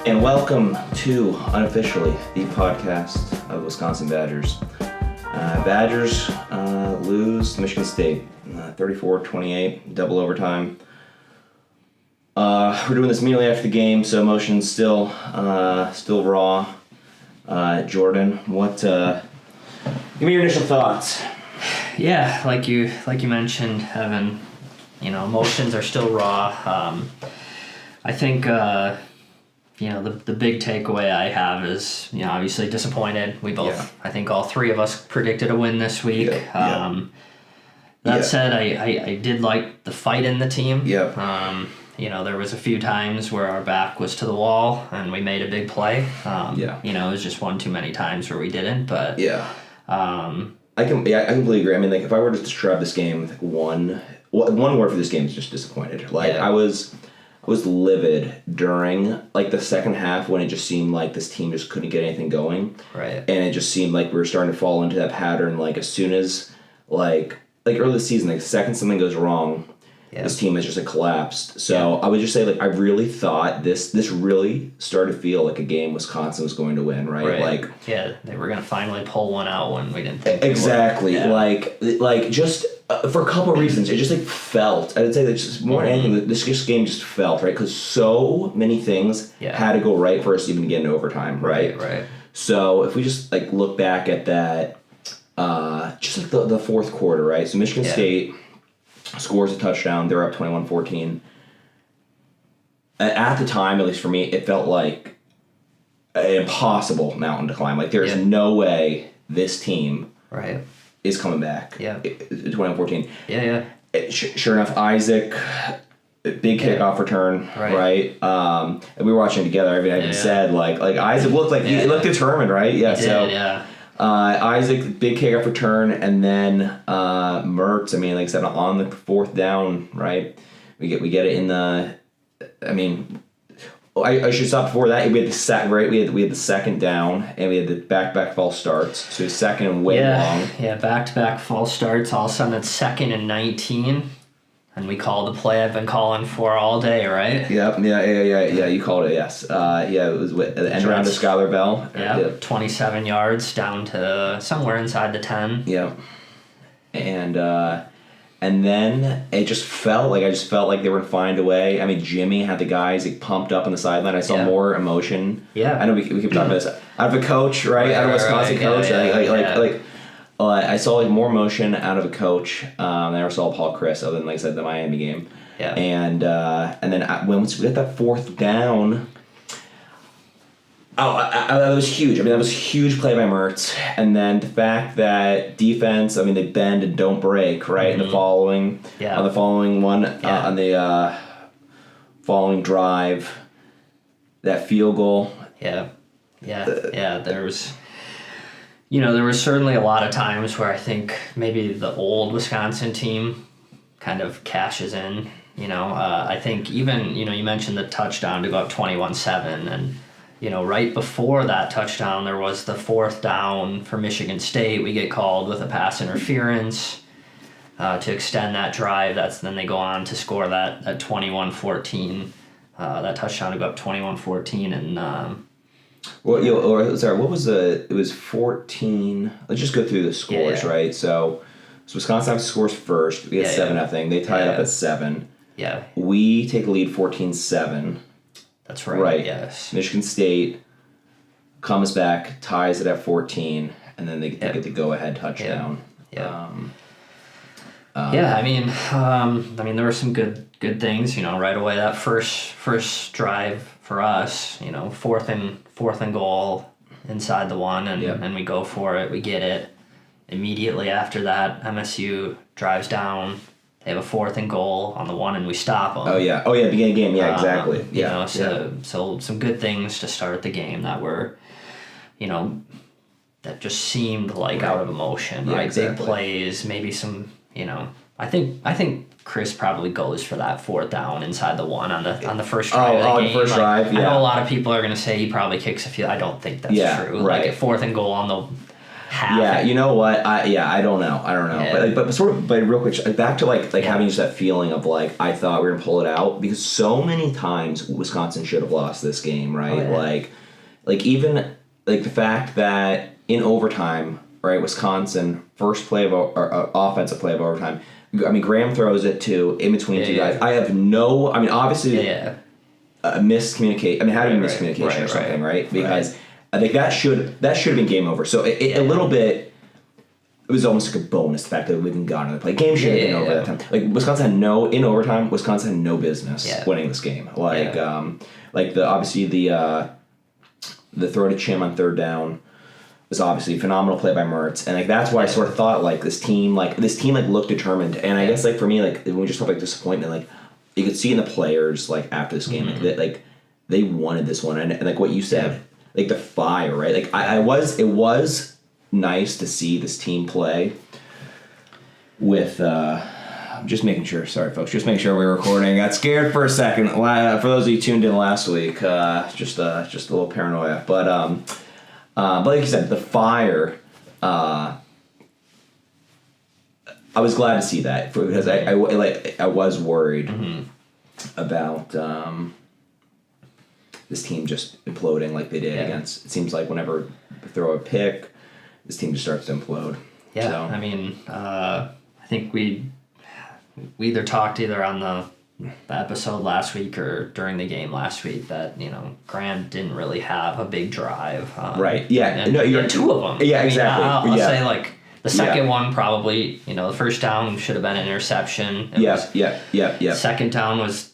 And welcome to Unofficially, the podcast of Wisconsin Badgers. Badgers lose to Michigan State, 34-28, double overtime. We're doing this immediately after the game, so emotions still raw. Jordan, give me your initial thoughts. Yeah, like you mentioned, Evan, emotions are still raw. I think, the big takeaway I have is, obviously disappointed. We both, I think all three of us predicted a win this week. That said, I did like the fight in the team. There was a few times where our back was to the wall and we made a big play. It was just one too many times where we didn't, but... I completely agree. I mean, if I were to describe this game, one word for this game is just disappointed. I was livid during the second half when it just seemed like this team just couldn't get anything going. Right. And it just seemed like we were starting to fall into that pattern. As soon as early this season, the second something goes wrong, this team has just collapsed. So I would just say I really thought this really started to feel like a game Wisconsin was going to win, right? They were going to finally pull one out when we didn't think exactly. They would. Just for a couple of reasons, it just felt. I would say that just more than anything, this game just felt right because so many things had to go right for us to even get into overtime, right? Right. So if we just look back at that, just the fourth quarter, right? So Michigan State scores a touchdown. They're up 21-14. At the time, at least for me, it felt like an impossible mountain to climb. There's no way this team is coming back. 21-14. Sure enough, Isaac, big kickoff return, right? And we were watching together. I mean, I even said Isaac looked like he looked determined, right? Yeah. Isaac, big kickoff return, and then Mertz. I mean, like I said, on the fourth down, right? We get it in the. I mean, I should stop before that. We had the second, right? We had the second down, and we had the back false starts. So second and way long. Yeah, back false starts. All of a sudden, it's 2nd and 19. And we called the play I've been calling for all day, right? Yep. Yeah. You called it, yes. It was the end round to Skylar Bell. Yeah, 27 yards down to somewhere inside the 10. Yep. And then it just felt like they were going to find a way. I mean, Jimmy had the guys pumped up on the sideline. I saw more emotion. Yeah. I know we keep talking about this. Out of a coach, right? Out of a Wisconsin coach. I saw more emotion out of a coach than I ever saw Paul Chris, other than I said the Miami game. Yeah. And then once we got that fourth down, that was huge. I mean, that was a huge play by Mertz. And then the fact that defense, I mean, they bend and don't break, right? Mm-hmm. On the following one, on the following drive, that field goal. There was. There was certainly a lot of times where I think maybe the old Wisconsin team kind of cashes in. I think even, you mentioned the touchdown to go up 21-7. And, right before that touchdown, there was the fourth down for Michigan State. We get called with a pass interference to extend that drive. Then they go on to score that 21-14, that touchdown to go up 21-14. And... what was it was 14. Let's just go through the scores, right? So Wisconsin scores first. We had 7-0. They tie it up at 7. Yeah. We take the lead 14-7. That's right. Right. Yes. Michigan State comes back, ties it at 14, and then they get the go-ahead touchdown. I mean, there were some good things, right away. That first drive for us, fourth and goal inside the 1, and we go for it. We get it. Immediately after that, MSU drives down. They have a 4th and goal on the 1, and we stop them. Beginning of game. Yeah, exactly. So some good things to start the game that were, that just seemed out of emotion, right? Exactly. Big plays, maybe some, I think Chris probably goes for that 4th down inside the 1 on the first drive of the game. The first drive, I know a lot of people are going to say he probably kicks a few. I don't think that's true. Right. A 4th and goal on the Yeah, you know what? I don't know. Yeah. But real quick, back to having just that feeling of I thought we were gonna pull it out, because so many times Wisconsin should have lost this game, right? Oh, yeah. Even the fact that in overtime, right? Wisconsin first play of offensive play of overtime. I mean, Graham throws it in between two guys. I have obviously miscommunicate. I mean, how do you miscommunication or something, right? Because I think that should have been game over. So a little bit, it was almost like a bonus, the fact that we even got another play. Game should have been over that time. Wisconsin had in overtime, Wisconsin had no business winning this game. Obviously the throw to Chim on third down was obviously a phenomenal play by Mertz, and that's why I sort of thought this team looked determined. And I guess for me when we just talk about disappointment, you could see in the players after this game they wanted this one, and what you said, the fire, right? It was nice to see this team play with just making sure, sorry folks, just making sure we're recording. Got scared for a second. For those of you tuned in last week, just a little paranoia, but like you said, the fire. I was glad to see that because I was worried about this team just imploding like they did against. It seems like whenever they throw a pick, this team just starts to implode. Yeah, so. I mean, I think we either talked on the episode last week or during the game last week that Graham didn't really have a big drive. Right. Yeah. No, you're two of them. Yeah. Exactly. I'll say the second one probably the first down should have been an interception. Yeah. Second down was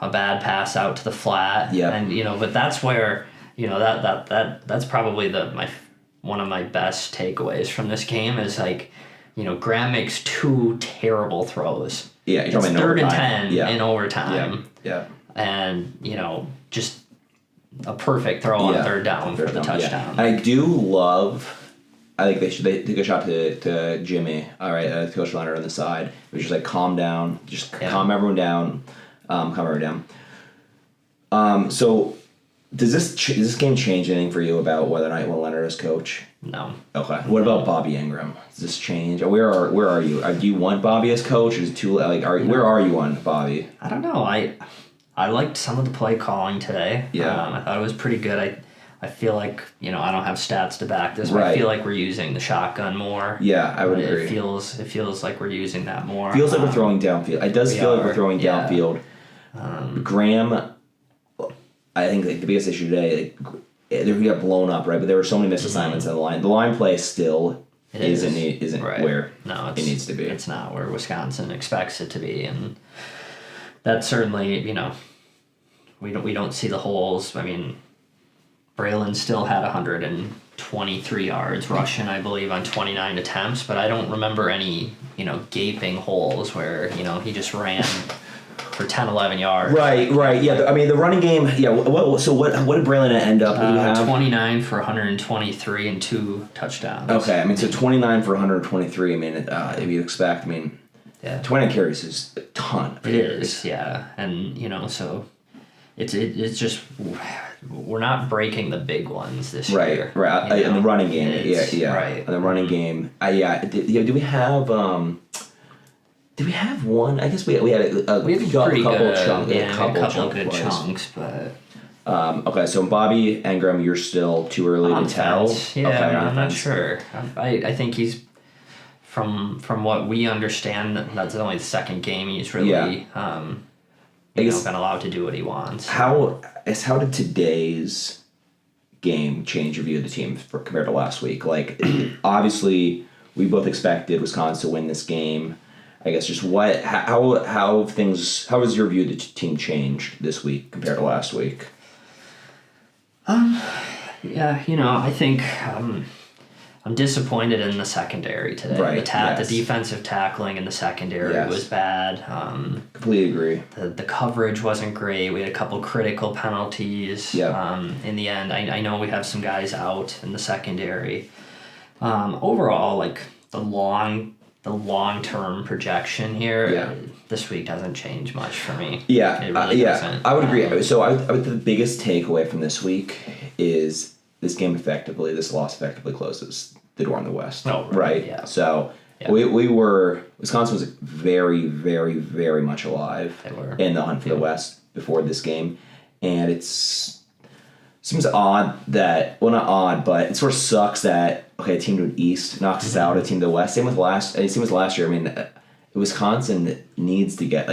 a bad pass out to the flat. Yeah. And but that's where that's probably one of my best takeaways from this game is Graham makes two terrible throws. Yeah, it's 3rd and 10 in overtime. Yeah. And, just a perfect throw on third down for the touchdown. I do love, I think they took a shot to Jimmy, all right, Coach Leonard on the side. It was just calm down, calm everyone down, So does this game change anything for you about whether or not you want Leonard as coach? No. Okay. What about Bobby Ingram? Does this change? Where are you? Do you want Bobby as coach? Or is it too where are you on Bobby? I don't know. I liked some of the play calling today. Yeah. I thought it was pretty good. I feel like I don't have stats to back this, but I feel like we're using the shotgun more. Yeah, I would agree. It feels like we're using that more. Feels like we're throwing downfield. It does feel like we're throwing downfield. Graham, I think the biggest issue today, he got blown up, right? But there were so many misassignments on the line. The line play still isn't right. where it needs to be. It's not where Wisconsin expects it to be, and that certainly, we don't see the holes. I mean, Braylon still had 123 yards rushing, I believe, on 29 attempts, but I don't remember any, gaping holes where, he just ran for 10, 11 yards. Right. Yeah, I mean, the running game, yeah, what did Braylon end up? 29 for 123 and 2 touchdowns. Okay, I mean, so 29 for 123, I mean, if you expect, 29 carries is a ton. It is, yeah. And, so it's just, we're not breaking the big ones this year. Right. In the running game, yeah. Right. In the running game, do we have... Did we have one? I guess we had a couple good chunks, but okay. So Bobby Ingram, you're still too early to tell. Yeah, okay, I'm not sure. I think he's from what we understand. That's only the second game he's really been allowed to do what he wants. How did today's game change your view of the team compared to last week? Obviously, we both expected Wisconsin to win this game. I guess just how has your view of the team changed this week compared to last week? Yeah, I think I'm disappointed in the secondary today. Right. The defensive tackling in the secondary was bad. Completely agree. The coverage wasn't great. We had a couple critical penalties. In the end, I know we have some guys out in the secondary. Overall, the long-term projection here, this week doesn't change much for me. Yeah, it really doesn't. I would agree. So the biggest takeaway from this week is this loss effectively closes the door in the West. Oh, right? Yeah. So Wisconsin was very, very, very much alive in the hunt for the West before this game. And seems odd that, well, not odd, but it sort of sucks that, a team to the East knocks us out, a team to the West. Same with last year. I mean, Wisconsin needs to get,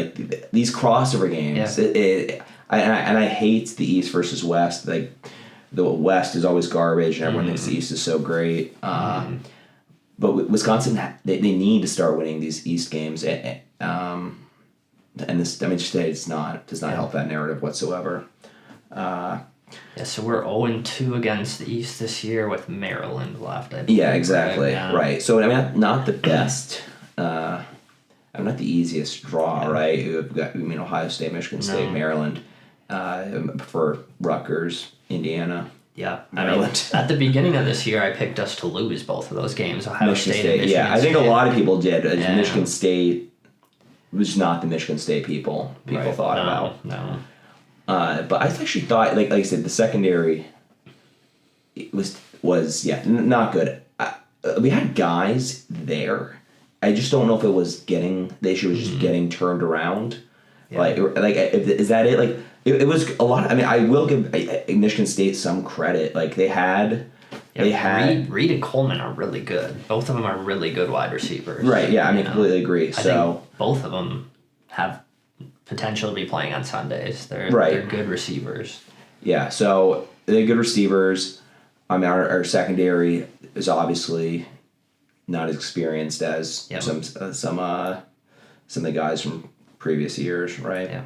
these crossover games. Yeah. I hate the East versus West. Like, the West is always garbage, and everyone thinks the East is so great. But Wisconsin, they need to start winning these East games. And this, today does not help that narrative whatsoever. So we're 0-2 against the East this year with Maryland left. I believe, yeah, exactly. Right. So, not the best, not the easiest draw, right? You've got, Ohio State, Michigan State, Maryland, for Rutgers, Indiana. Yeah, Maryland. At the beginning of this year, I picked us to lose both of those games, Ohio State and Michigan State. Yeah, I think a lot of people did. Michigan State was not the Michigan State people thought about. No. But I actually thought, like I said, the secondary was not good. We had guys there. I just don't know if it was the issue was just getting turned around. Yeah. Is that it? Like, it was a lot. I will give Michigan State some credit. Like, they had. Reed and Coleman are really good. Both of them are really good wide receivers. Right. Yeah. I completely agree. I think both of them have potential to be playing on Sundays. They're good receivers. Yeah. So they're good receivers. Our secondary is obviously not as experienced as some of the guys from previous years, right? Yeah.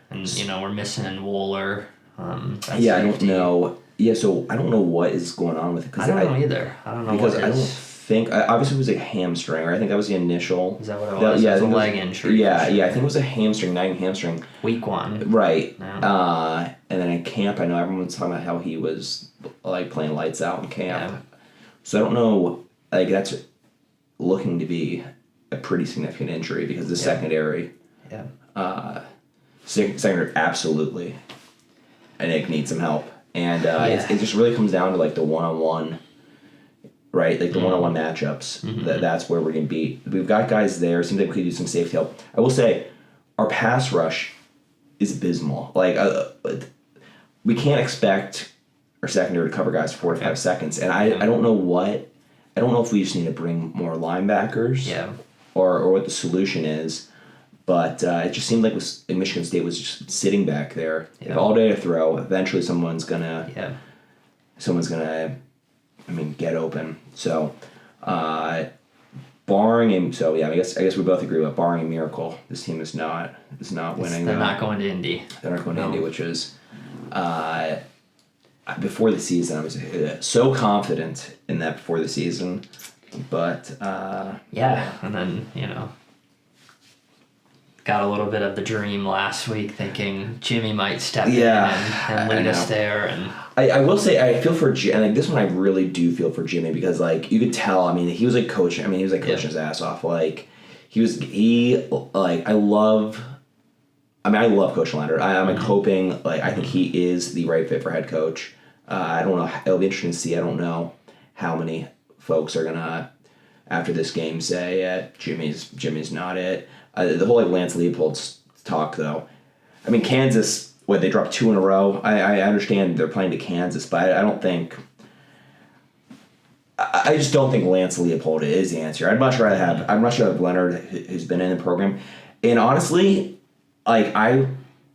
And we're missing Wooler. I don't know. Yeah, so I don't know what is going on with it. I don't know either. I don't know because I don't think obviously it was a hamstring, right? I think that was the initial. Is that what it was? Yeah, it was a leg injury. Yeah, I think it was a hamstring, nagging hamstring. Week 1. Right. Yeah. And then at camp, I know everyone's talking about how he was playing lights out in camp. Yeah. So I don't know. That's looking to be a pretty significant injury because the secondary. Yeah. Secondary absolutely, and it needs some help. And it just really comes down to the one-on-one, right? The one-on-one matchups. That's where we're getting beat. We've got guys there. Seems like we could use some safety help. I will say, our pass rush is abysmal. We can't expect our secondary to cover guys for 4 to 5 seconds. And I don't know I don't know if we just need to bring more linebackers. Yeah. Or what the solution is. But it just seemed like Michigan State was just sitting back there all day to throw. Eventually, someone's gonna get open. So, barring him, I guess we both agree. But barring a miracle, this team is not winning. They're not going to Indy. They're not going to Indy, which is before the season. I was so confident in that before the season, but and then got a little bit of the dream last week, thinking Jimmy might step in and lead us there. And I will say I feel for Jimmy, and this one I really do feel for Jimmy because you could tell. He was coaching. He was coaching his ass off. I love Coach Leonard. I'm hoping I think he is the right fit for head coach. I don't know. It'll be interesting to see. I don't know how many folks are gonna after this game say Jimmy's not it. The whole Lance Leopold's talk, though. Kansas, they dropped 2 in a row. I understand they're playing to Kansas, but I don't think... I just don't think Lance Leopold is the answer. I'd much rather have Leonard, who's been in the program. And honestly, right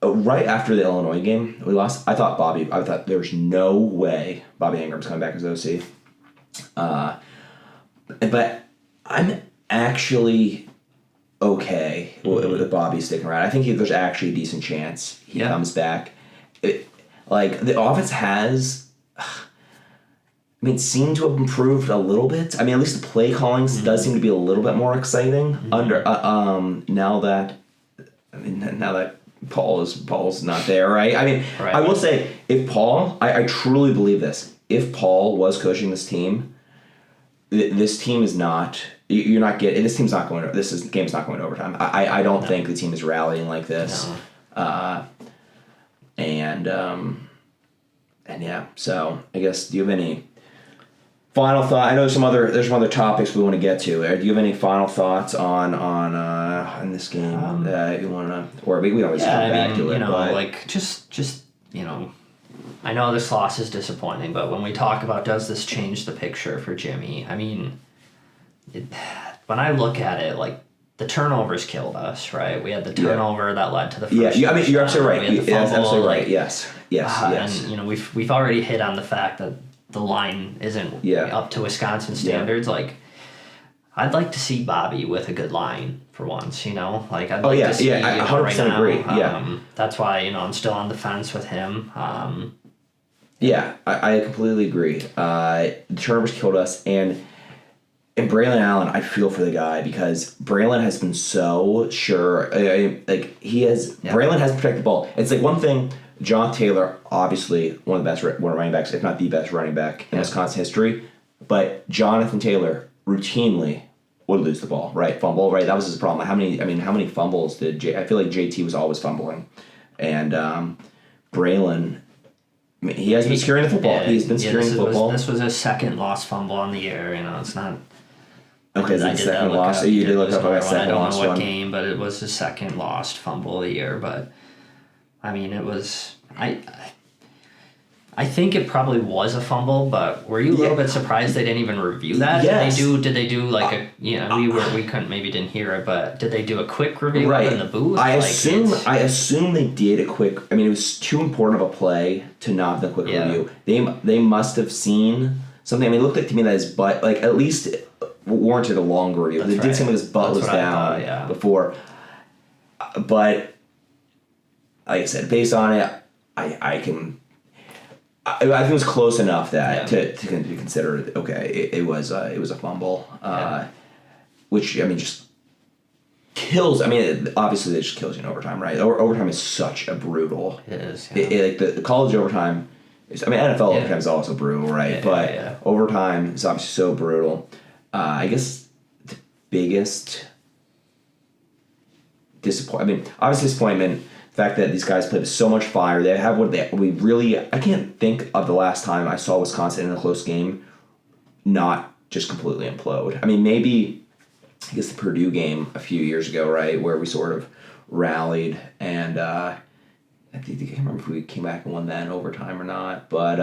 after the Illinois game, we lost. I thought there's no way Bobby Ingram's coming back as OC. But I'm actually okay with Bobby sticking around. I think there's actually a decent chance he comes back. The offense has, seemed to have improved a little bit. At least the play calling does seem to be a little bit more exciting under now that Paul's not there, right? I will say if Paul, I truly believe this. If Paul was coaching this team, this team is not. You're not getting. This team's not going. Game's not going to overtime. I don't think the team is rallying like this. No. And yeah. So I guess do you have any Final thought. I know there's some other topics we want to get to. Do you have any final thoughts on this game that you want to, or we always come back to it? Like just I know this loss is disappointing, but when we talk about does this change the picture for Jimmy, I mean, when I look at it, like the turnovers killed us, right? We had the turnover that led to the first. Yeah, I mean you're absolutely right. That's absolutely right. Yes. And we've already hit on the fact that the line isn't up to Wisconsin standards. Like, I'd like to see Bobby with a good line for once. Like I'd like to see. I 100% agree. That's why I'm still on the fence with him. I completely agree. The turnovers killed us, and Braylon Allen, I feel for the guy because Braylon has been so sure. Braylon has protected the ball. It's like one thing. John Taylor, obviously one of the best running backs, if not the best running back in Wisconsin history, but Jonathan Taylor routinely would lose the ball, right? Fumble, right? That was his problem. How many fumbles did I feel like JT was always fumbling, and Braylon. He has been securing the football. He's been securing the football. This was his second lost fumble on the year. It's not. Okay, is it second loss? You did look up a second lost one. I don't know what game, but it was his second lost fumble of the year. But I mean, it was I think it probably was a fumble, but were you a little bit surprised they didn't even review that? Yes. Did they do like didn't hear it, but did they do a quick review in the booth? I assume they did a quick. I mean, it was too important of a play to not have the quick review. They must have seen something. I mean, it looked like to me that his butt, like at least warranted a longer review. It did seem like his butt was down before. But like I said, based on it, I think it was close enough that to be considered okay. It was a fumble, which I mean just kills. I mean, obviously it just kills you in overtime, right? Overtime is such a brutal. It is. Like the college overtime. NFL overtime is also brutal, right? But overtime is obviously so brutal. I guess the biggest disappointment. Obviously disappointment. The fact that these guys played with so much fire. They have I can't think of the last time I saw Wisconsin in a close game not just completely implode. I mean, maybe, I guess the Purdue game a few years ago, right, where we sort of rallied and I can't remember if we came back and won that in overtime or not, but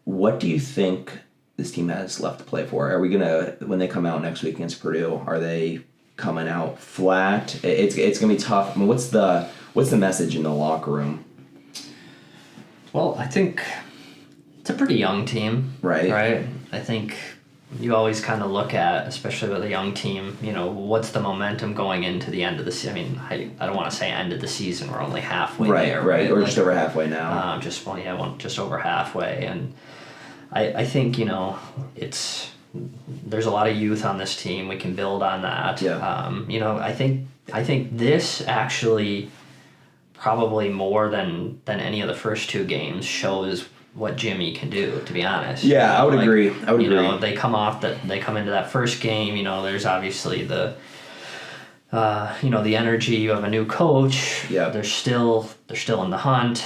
what do you think this team has left to play for? Are we gonna, when they come out next week against Purdue, are they coming out flat? It's gonna be tough. I mean, what's the message in the locker room? Well, I think it's a pretty young team, right? I think you always kind of look at, especially with a young team, what's the momentum going into the end of the season? I mean, I don't want to say end of the season. We're only halfway there, right? Or just over halfway now. Just over halfway, and I think there's a lot of youth on this team. We can build on that. Yeah. I think this actually probably more than any of the first two games shows what Jimmy can do, to be honest. Yeah, I would agree. They come into that first game, there's obviously the the energy of a new coach. Yeah. They're still in the hunt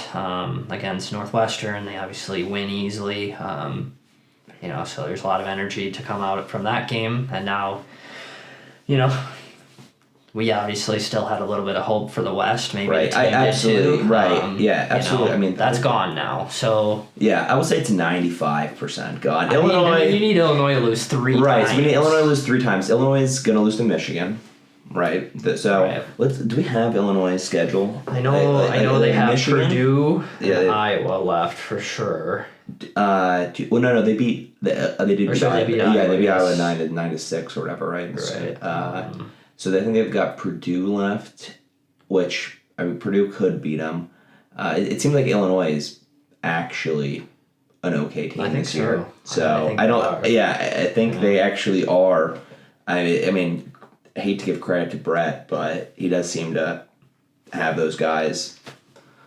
against Northwestern. They obviously win easily. So there's a lot of energy to come out from that game, and now, we obviously still had a little bit of hope for the West, maybe. Right, absolutely. Right, absolutely. I mean, that's gone now. So yeah, I would say it's 95% gone. Illinois. You need Illinois to lose 3 times. Right, so we need Illinois to lose 3 times. Illinois is going to lose to Michigan. Right. So do we have Illinois' schedule? I know they have Michigan? Purdue and Iowa left for sure. No, they beat they beat Iowa. They beat Iowa 9-6 or whatever, right? Right. So I think they've got Purdue left, which Purdue could beat them. It seems like Illinois is actually an okay team this year. So I think they actually are. I mean, I hate to give credit to Brett, but he does seem to have those guys.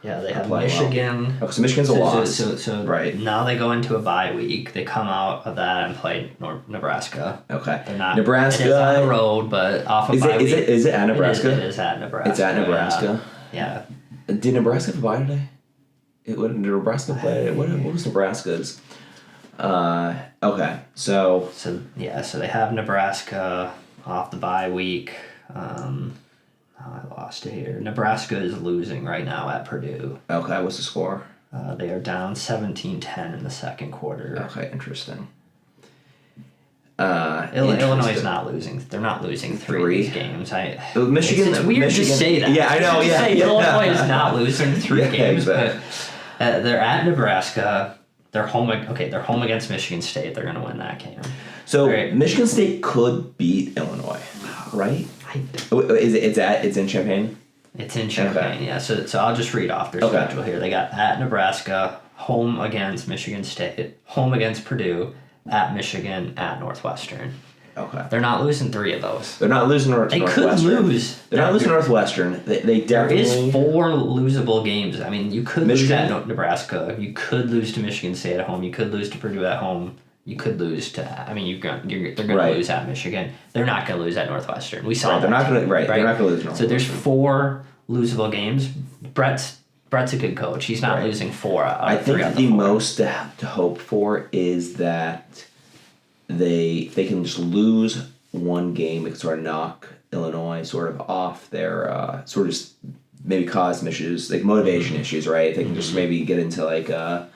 Yeah, they have Michigan. Well. Oh, so Michigan's a loss. So right. Now they go into a bye week. They come out of that and play Nebraska. Okay. They're not. Nebraska. It is on the road, but off of bye week. Is it at Nebraska? It is at Nebraska. It's at Nebraska. Yeah. Did Nebraska play today? Did Nebraska play today? What was Nebraska's? Okay, so they have Nebraska off the bye week. I lost it here. Nebraska is losing right now at Purdue. Okay, what's the score? They are down 17-10 in the second quarter. Okay, interesting. Illinois is not losing. They're not losing three of these games. Michigan. It's weird to say that. Yeah, I know. Illinois is not losing three games, but they're at Nebraska. They're home. Okay, they're home against Michigan State. They're going to win that game. So Michigan State could beat Illinois, right? It's in Champaign? It's in Champaign, okay. Yeah. So I'll just read off their schedule here. They got at Nebraska, home against Michigan State, home against Purdue, at Michigan, at Northwestern. Okay. They're not losing three of those. They're not losing Northwestern. They could lose. They're not losing Northwestern. They definitely... There is 4 losable games. I mean, you could lose at Nebraska. You could lose to Michigan State at home. You could lose to Purdue at home. You could lose to... I mean, they're going to lose at Michigan. They're not going to lose at Northwestern. We saw that. They're not going to... Right. They're not going to lose Northwestern. So there's 4 losable games. Brett's a good coach. He's not losing 4 out of 3 out of the 4. I think the most to hope for is that they can just lose one game. It can sort of knock Illinois sort of off their... sort of just maybe cause some issues, like motivation issues, right? They can just maybe get into like a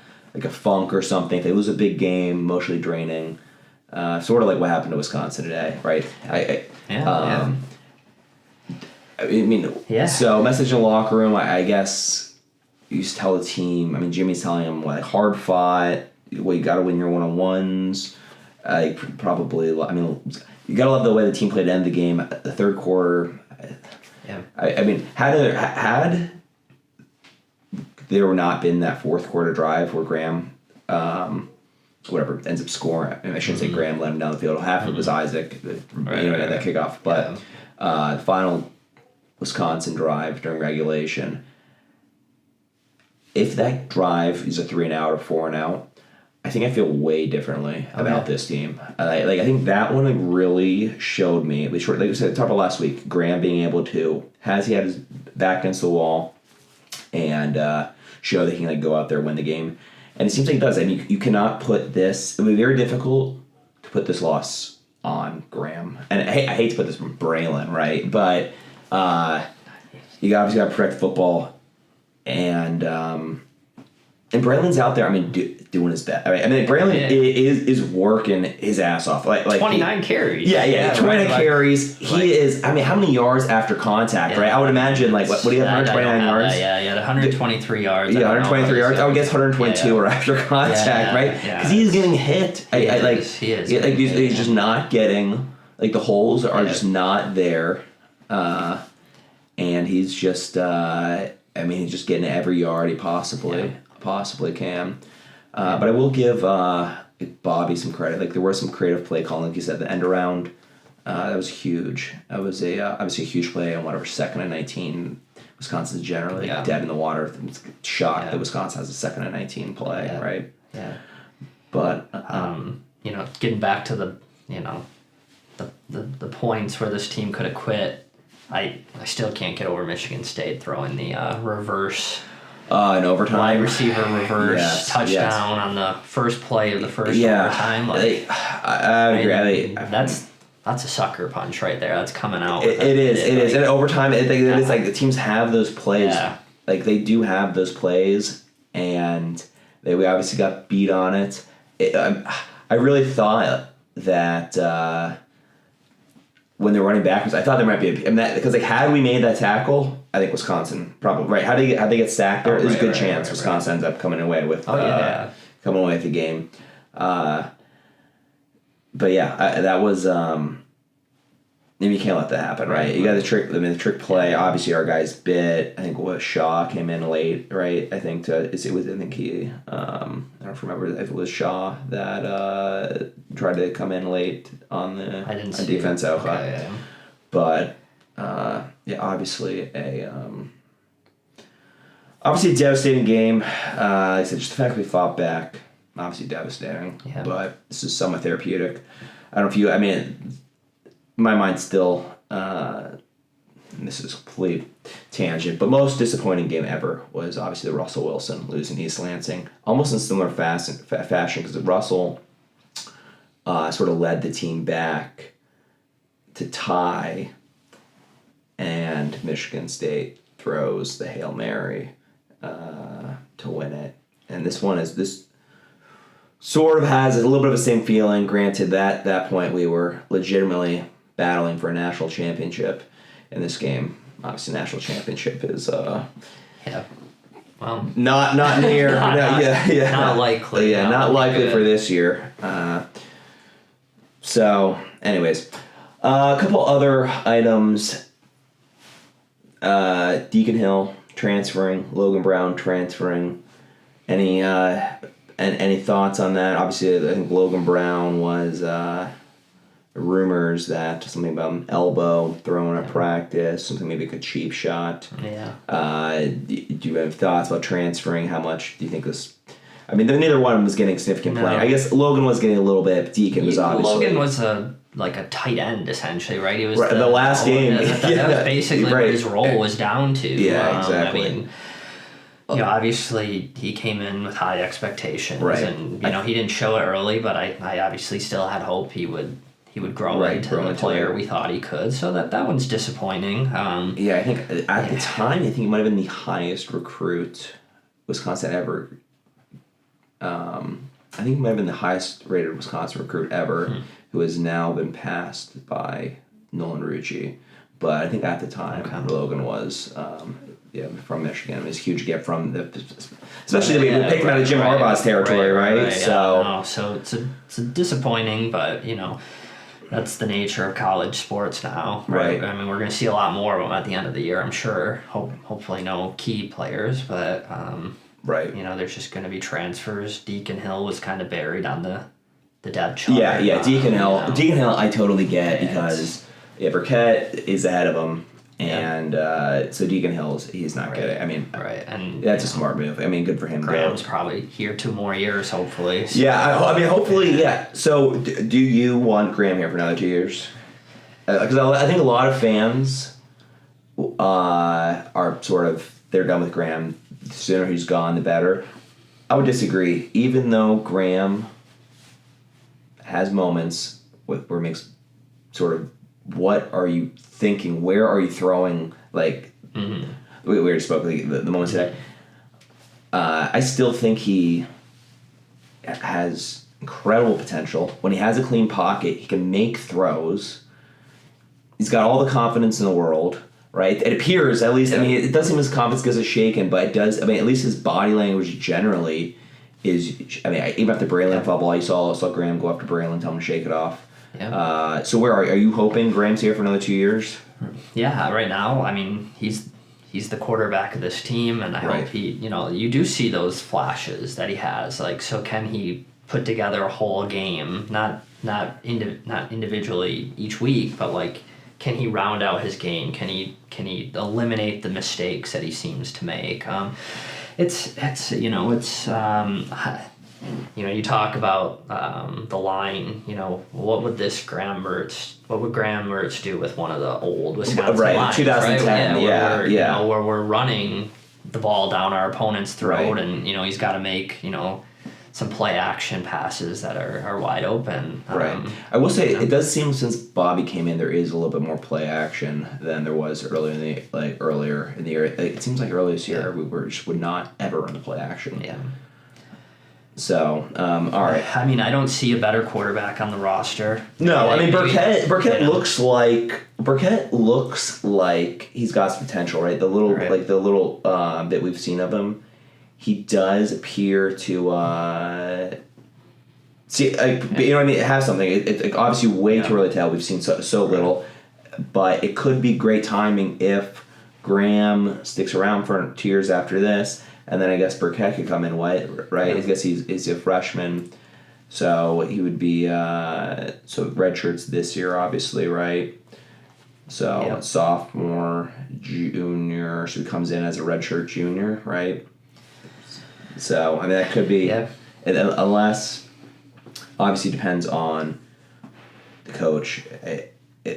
funk or something. If they lose a big game, emotionally draining. Sort of like what happened to Wisconsin today, right? So message in the locker room, I guess you just tell the team, I mean, Jimmy's telling them, like, hard fought, you got to win your one-on-ones. Probably, I mean, you got to love the way the team played to end the game. The third quarter, I mean, had there not been that fourth quarter drive where Graham, whatever, ends up scoring, I shouldn't say Graham led him down the field. Half of it was Isaac, that kickoff. But the final Wisconsin drive during regulation, if that drive is a 3-and-out or 4-and-out, I think I feel way differently about this team. I think that one really showed me, like we said, talked about last week, Graham being able to, he had his back against the wall and show that he can go out there and win the game. And it seems like he does. I mean, you cannot put this, it would be very difficult to put this loss on Graham. And I hate to put this from Braylon, right? But you obviously got to protect football. And Braylon's out there, I mean, doing his best. I mean, Braylon is working his ass off. Like 29 carries. Yeah, 29 carries. He is, I mean, how many yards after contact, right? I would imagine, what do you have, 129 yards? Yeah, he had 123 yards. Yeah, 123 yards. I would guess 122 are after contact, right? Because he's getting hit. He is. He's just not getting, the holes are just not there. And he's just, he's just getting every yard he possibly can. But I will give Bobby some credit. There was some creative play calling, like you said, the end around. That was huge. That was obviously a huge play on whatever 2nd and 19. Wisconsin's generally dead in the water. It's shocked that Wisconsin has a 2nd and 19 play, right? Yeah. But getting back to the points where this team could have quit. I still can't get over Michigan State throwing the reverse. In overtime. Wide receiver reverse touchdown on the first play of the first overtime. I agree. That's a sucker punch right there. That's coming out. It is. And overtime, it is the teams have those plays. Yeah. They do have those plays, and we obviously got beat on it. I really thought that when they were running backwards, I thought there might be because had we made that tackle, I think Wisconsin probably right. How they get sacked there? There's a good chance Wisconsin ends up coming away with coming away with the game. But that was. You can't let that happen, right? You got the trick. The trick play. Obviously, our guys bit. I think Shaw came in late, right? I think I don't remember if it was Shaw that tried to come in late on defense. Okay. But obviously a devastating game. Like I said, just the fact we fought back, obviously devastating. Yeah. But this is somewhat therapeutic. I don't know if you. I mean. My mind still, and this is a complete tangent, but most disappointing game ever was obviously the Russell Wilson losing to East Lansing, almost in similar fashion because Russell sort of led the team back to tie, and Michigan State throws the Hail Mary to win it. And this sort of has a little bit of the same feeling. Granted, that point we were legitimately battling for a national championship in this game. Obviously, national championship is well, not near. Not likely. Yeah, not likely for this year. So, anyways, a couple other items. Deacon Hill transferring, Logan Brown transferring. Any thoughts on that? Obviously, I think Logan Brown was rumors that something about an elbow thrown at practice, something maybe like a cheap shot. Yeah. Do you have thoughts about transferring? How much do you think this? I mean, neither one of them was getting significant play. I guess Logan was getting a little bit. Deacon was obviously. Logan was a tight end essentially, right? He was the last game. That was basically what his role was down to. Yeah, exactly. I mean, obviously he came in with high expectations, and he didn't show it early, but I obviously still had hope he would grow into the player we thought he could. So that one's disappointing. I think at the time, I think he might have been the highest recruit Wisconsin ever. I think he might have been the highest rated Wisconsin recruit ever, who has now been passed by Nolan Rucci. But I think at the time, Logan was from Michigan. It was a huge gift from especially we picked him out of Jim Harbaugh's territory, right? So it's disappointing, but that's the nature of college sports now, right? I mean, we're going to see a lot more of them at the end of the year, I'm sure. Hopefully no key players, but there's just going to be transfers. Deacon Hill was kind of buried on the depth chart. Yeah, Deacon Hill. Deacon Hill I totally get because Burkett is ahead of him. And so Deacon Hill, he's not good. I mean, and that's a smart move. I mean, good for him. Graham's probably here 2 more years, hopefully. So. Yeah, I mean, hopefully, yeah. So, do you want Graham here for another 2 years? Because I think a lot of fans are sort of they're done with Graham. The sooner he's gone, the better. I would disagree. Even though Graham has moments where he makes sort of. What are you thinking? Where are you throwing? Like, we already spoke the moments today. I still think he has incredible potential. When he has a clean pocket, he can make throws. He's got all the confidence in the world, right? It appears, at least, I mean, it doesn't seem his confidence gets shaken, but it does, I mean, at least his body language generally is, I mean, even after Braylon football, I saw Graham go after Braylon, tell him to shake it off. Yeah. So where are you hoping Graham's here for another 2 years? Yeah, right now, I mean, he's the quarterback of this team, and I hope he, you do see those flashes that he has. Like, so can he put together a whole game, not individually each week, but like, can he round out his game? Can he eliminate the mistakes that he seems to make? You talk about the line. What would Graham Mertz do with one of the old Wisconsin lines? 2010, where we're running the ball down our opponent's throat, and he's got to make some play action passes that are wide open. I will say it does seem since Bobby came in, there is a little bit more play action than there was earlier in the year. It seems like earlier this year we would not ever run the play action. Yeah. So, all right. I mean, I don't see a better quarterback on the roster. No, I mean Burkett looks like he's got some potential, right? The little that we've seen of him, he does appear to see. You know what I mean? It has something. It's obviously way too early to tell. We've seen so little, but it could be great timing if Graham sticks around for 2 years after this. And then I guess Burkett could come in, right? I guess he's a freshman, so he would be so red shirts this year, obviously, right? So sophomore, junior, so he comes in as a redshirt junior, right? So I mean that could be, unless obviously depends on the coach.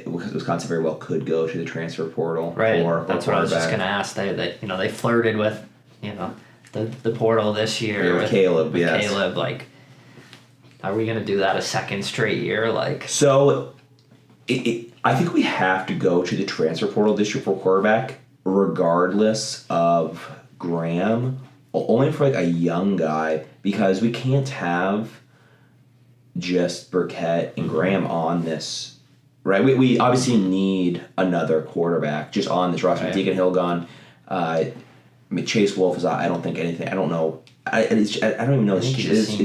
Wisconsin very well could go to the transfer portal. Right. That's what I was just going to ask. They flirted with, the portal this year with Caleb. Yes. Caleb, like, are we going to do that a second straight year? Like, so, I think we have to go to the transfer portal this year for quarterback, regardless of Graham, only for like a young guy, because we can't have just Burkett and Graham on this, right? We obviously need another quarterback just on this roster. Right. Deacon Hill gone. Chase Wolf is out. I don't think anything. I don't know. I don't even know. I think this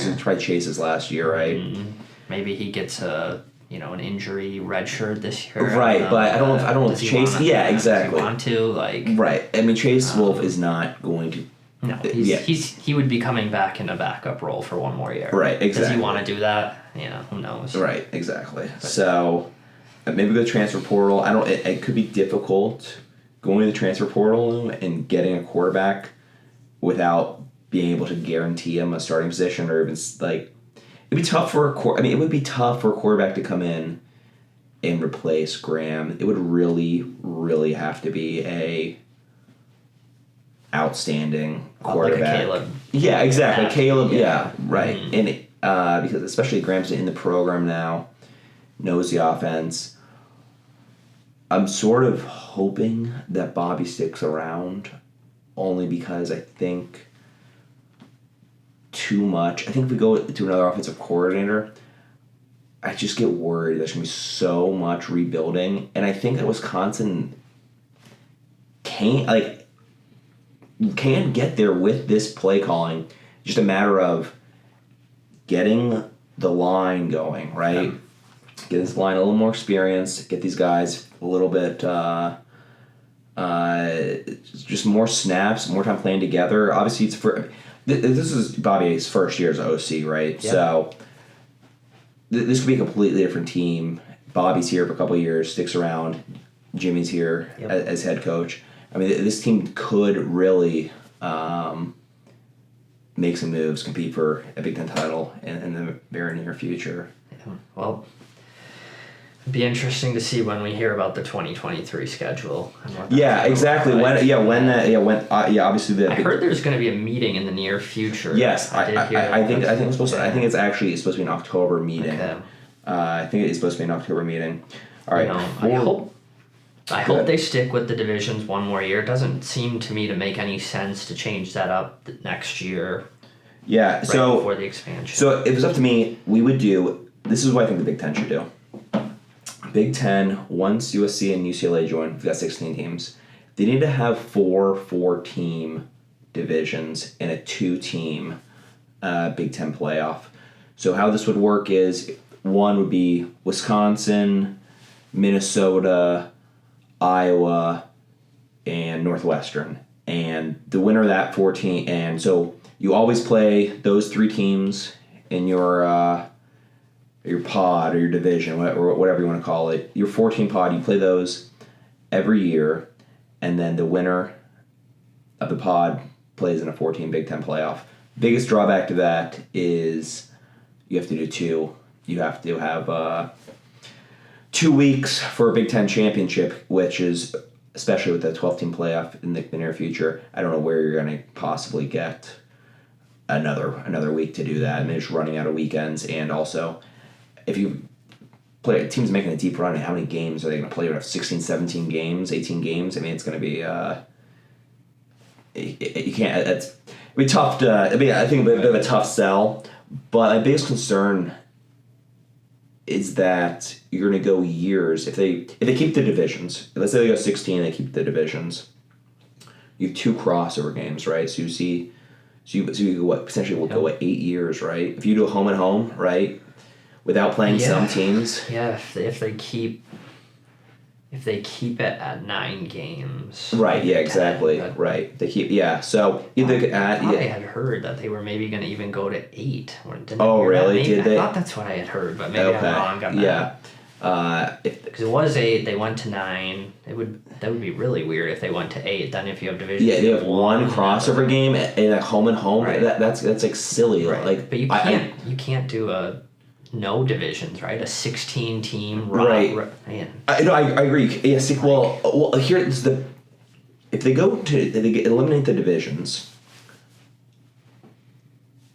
is probably Chase's last year, right? Mm-hmm. Maybe he gets an injury redshirt this year. Right, but I don't know if Chase. Exactly. Want to Right. I mean, Chase Wolf is not going to. No, he would be coming back in a backup role for one more year. Right. Exactly. Does he want to do that? Who knows? Right. Exactly. But, so maybe go to transfer portal. I don't. It could be difficult going to the transfer portal and getting a quarterback without being able to guarantee him a starting position, or even like. It'd be tough for it would be tough for a quarterback to come in and replace Graham. It would really, really have to be a outstanding quarterback. Like a Caleb. Yeah, exactly. Caleb. Yeah, right. Mm-hmm. And because especially Graham's in the program now, knows the offense. I'm sort of hoping that Bobby sticks around, only because I think. Too much. I think if we go to another offensive coordinator, I just get worried. There's going to be so much rebuilding. And I think that Wisconsin can't get there with this play calling. Just a matter of getting the line going, right? Yeah. Get this line a little more experience. Get these guys a little bit just more snaps, more time playing together. Obviously, it's for... This is Bobby's first year as OC, right? Yep. So this could be a completely different team. Bobby's here for a couple of years, sticks around. Jimmy's here as head coach. I mean, this team could really make some moves, compete for a Big Ten title in the very near future. Yeah. Well, it'd be interesting to see when we hear about the 2023 schedule. Exactly. Obviously I heard there's going to be a meeting in the near future. Yes, I think it's supposed to. I think it's supposed to be an October meeting. Okay. I think it's supposed to be an October meeting. All right. I hope they stick with the divisions one more year. It doesn't seem to me to make any sense to change that up next year. Yeah. Before the expansion. So if it was up to me, we would do. This is what I think the Big Ten should do. Big Ten, once USC and UCLA join, we've got 16 teams. They need to have 4-team divisions and a 2-team Big Ten playoff. So how this would work is one would be Wisconsin, Minnesota, Iowa, and Northwestern. And the winner of that 14, and so you always play those 3 teams in your pod or your division, or whatever you want to call it. Your 14 pod, you play those every year, and then the winner of the pod plays in a 14 Big Ten playoff. Biggest drawback to that is you have to do 2. You have to have 2 weeks for a Big Ten championship, which is, especially with the 12-team playoff in the near future, I don't know where you're going to possibly get another week to do that. And they're just running out of weekends, and also if you play a team's making a deep run, how many games are they going to play? You have 16, 17 games, 18 games. I mean, it's going to be you can't. It'd be tough to. I think a bit of a tough sell. But my biggest concern is that you're going to go years if they keep the divisions. Let's say they go 16, they keep the divisions. You have 2 crossover games, right? So you potentially will go 8 years, right? If you do a home and home, right? Without playing some teams. Yeah, if they keep it at 9 games. Right. Yeah. Exactly. Right. They keep. Yeah. So either I had heard that they were maybe going to even go to 8. Oh, really? Did they? I thought that's what I had heard, but maybe I'm wrong. Yeah. Because it was 8, they went to 9. That would be really weird if they went to 8. Then if you have division, they have one crossover game in a home and home. Right. That's like silly. Right. Like, but you can't do a no divisions, right? A 16-team right. Man. I agree. Yes. Well, here's if they eliminate the divisions,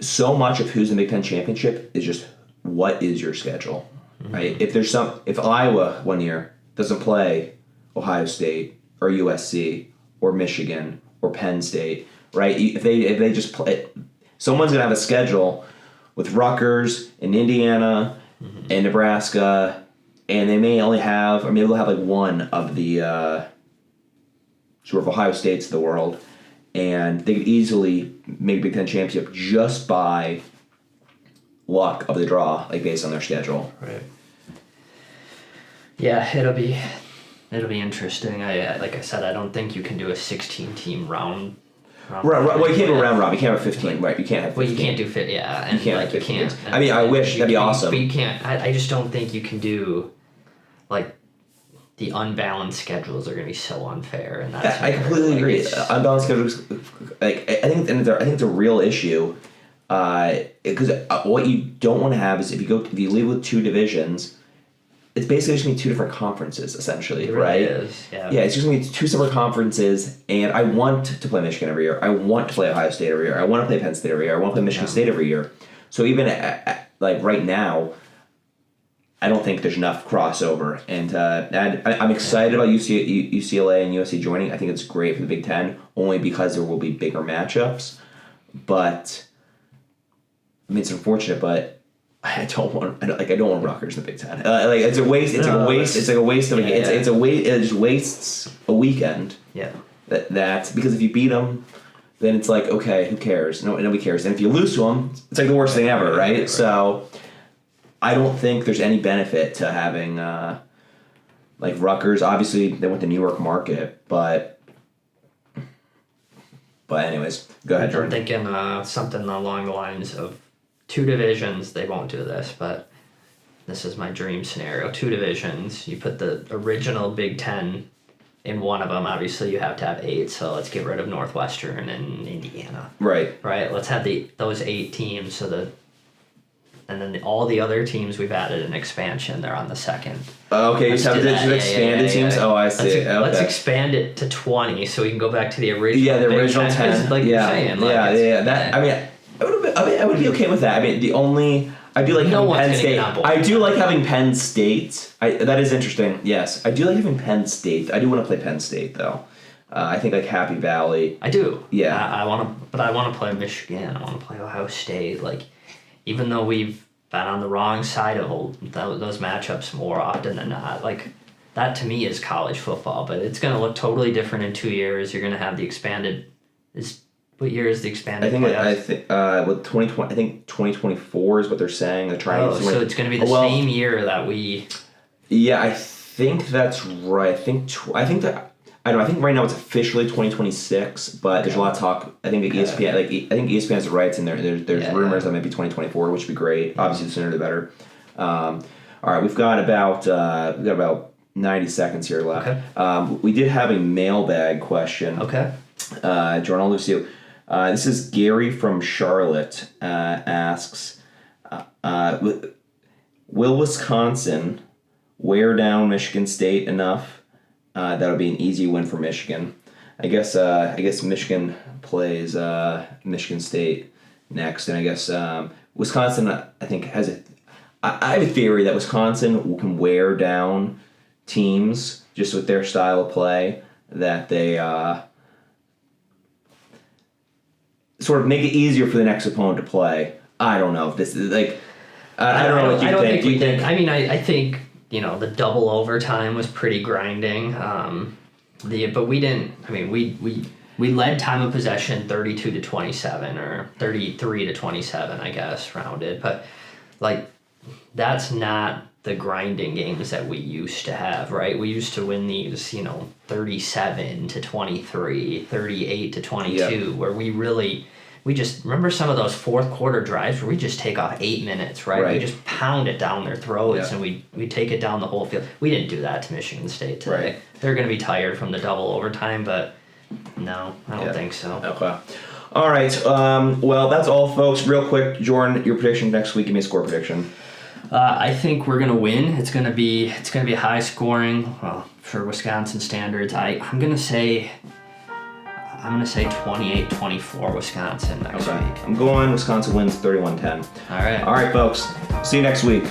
so much of who's in the Big Ten championship is just what is your schedule, right? If Iowa one year doesn't play Ohio State or USC or Michigan or Penn State, right? If they just play, someone's gonna have a schedule with Rutgers and Indiana and Nebraska, and they may only have, or maybe they'll have like one of the sort of Ohio States of the world, and they could easily make Big Ten championship just by luck of the draw, like based on their schedule. Right. Yeah, it'll be interesting. Like I said, I don't think you can do a 16-team round. Right. Well, you can't go round robin. You can't have 15. Right. You can't have 15. Well, you can't do fit. Yeah, and you can't like have 15. You can't. I mean, I wish that'd be awesome. But you can't. I just don't think you can do, like, the unbalanced schedules are going to be so unfair, and that's. I completely agree. Unbalanced schedules, like I think it's a real issue, because what you don't want to have is if you leave with two divisions, it's basically just going to be two different conferences essentially, it really right? Is. Yeah. Yeah, it's just going to be two separate conferences, and I want to play Michigan every year. I want to play Ohio State every year. I want to play Penn State every year. I want to play Michigan State every year. So even like right now, I don't think there's enough crossover, and I'm excited about UCLA and USC joining. I think it's great for the Big Ten, only because there will be bigger matchups. But I mean, it's unfortunate, but I don't want Rutgers in the Big Ten. Like it's a waste. It's a waste. It's like a waste of a game. It's a waste. It just wastes a weekend. Yeah. That's because if you beat them, then it's like, okay, who cares? Nobody cares. And if you lose to them, it's like the worst thing ever, right? So I don't think there's any benefit to having like Rutgers. Obviously, they went to New York market, but anyways, go ahead, Jordan. I'm thinking something along the lines of two divisions. They won't do this, but this is my dream scenario. Two divisions. You put the original Big Ten in one of them. Obviously, you have to have 8, so let's get rid of Northwestern and Indiana. Right. Let's have those 8 teams, and then all the other teams we've added an expansion. They're on the second. Okay, you have to expand the teams. Yeah. Oh, I see. Let's expand it to 20, so we can go back to the original. Yeah, the original 10. Like you're saying. That I would be okay with that. I mean, I do like having Penn State. I do like having Penn State. That is interesting. Yes, I do like having Penn State. I do want to play Penn State though. I think like Happy Valley. I do. Yeah. I want to play Michigan. I want to play Ohio State. Like, even though we've been on the wrong side of those matchups more often than not, like that to me is college football. But it's going to look totally different in 2 years. You're going to have the expanded. What year is the expanded? I think with 2020. I think 2024 is what they're saying. They're trying. So it's going to be the same year that we. Yeah, I think that's right. I think I don't know. I think right now it's officially 2026, but there's a lot of talk. I think ESPN, I think ESPN has the rights, and there's rumors that might be 2024, which would be great. Obviously, the sooner the better. All right, we've got about 90 seconds here left. Okay. We did have a mailbag question. Okay. Jordan, I'll lose you. This is Gary from Charlotte. Asks, will Wisconsin wear down Michigan State enough? That'll be an easy win for Michigan. I guess Michigan plays Michigan State next, and I guess Wisconsin I think has I have a theory that Wisconsin can wear down teams just with their style of play, that they sort of make it easier for the next opponent to play. I don't know if this is like I don't know what you think. Do you think? I mean, I think. The double overtime was pretty grinding. But we didn't. I mean, we led time of possession 32-27 or 33-27, I guess, rounded. But like, that's not the grinding games that we used to have, right? We used to win these, 37-23, 38-22, where we just remember some of those fourth quarter drives where we just take off 8 minutes, right? We just pound it down their throats, and we take it down the whole field. We didn't do that to Michigan State today. Right. They're going to be tired from the double overtime, but no, I don't think so. Okay. All right. Well, that's all, folks. Real quick, Jordan, your prediction next week. Give me a score prediction. I think we're gonna win. It's gonna be high scoring. Well, for Wisconsin standards, I'm gonna say 28-24 Wisconsin next week. I'm going Wisconsin wins 31-10. All right. All right, folks. See you next week.